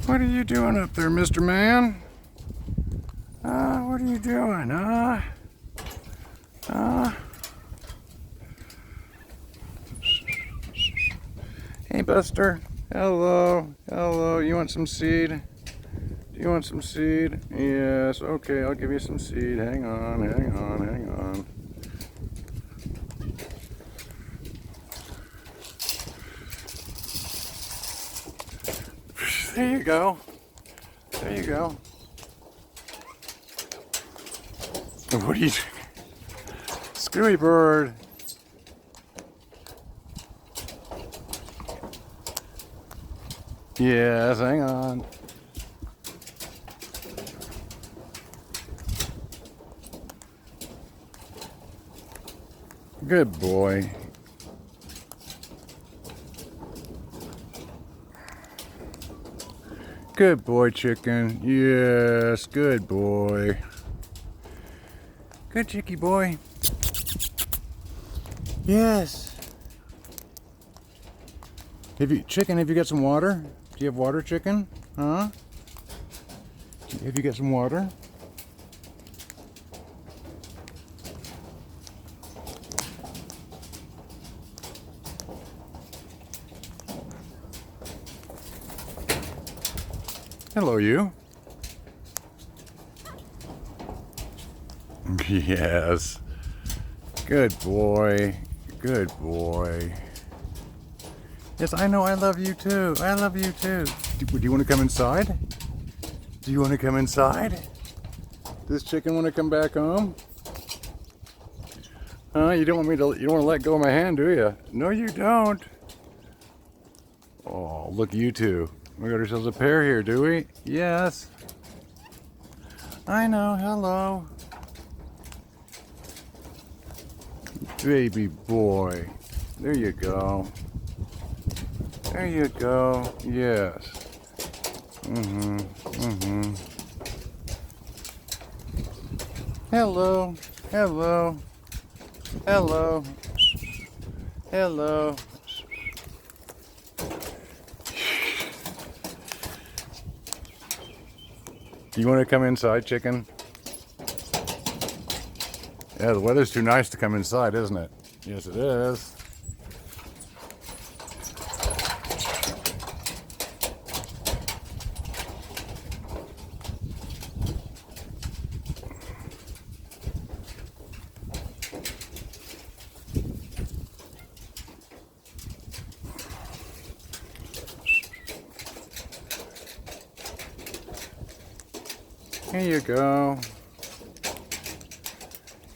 What are you doing up there, Mr. Man? What are you doing? Hey, Buster. Hello. Hello. You want some seed? Do you want some seed? Yes. Okay, I'll give you some seed. Hang on, hang on, hang on. There you go. There you go. What are you doing? Screwy bird. Yes, hang on. Good boy. Good boy, chicken. Yes, good boy. Good chicky boy. Yes. Have you got some water? Do you have water, chicken? Huh? Have you got some water? Hello, you. Yes. Good boy. Good boy. Yes, I know. I love you too. I love you too. Do you want to come inside? Do you want to come inside? Does chicken want to come back home? Huh? You don't want to let go of my hand, do you? No, you don't. Oh, look, you two. We got ourselves a pair here, do we? Yes. I know. Hello. Baby boy. There you go. There you go. Yes. Hello. Hello. Hello. Hello. Do you want to come inside, chicken? Yeah, the weather's too nice to come inside, isn't it? Yes, it is. Here you go.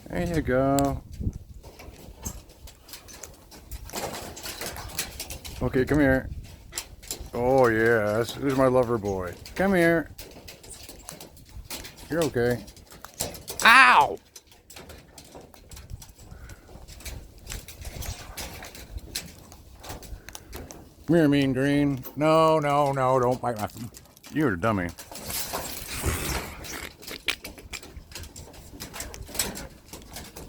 There you go. Okay, come here. Oh, yes. Who's my lover boy? Come here. You're okay. Ow! Come here, mean green. No, no, no, don't bite my... You're a dummy.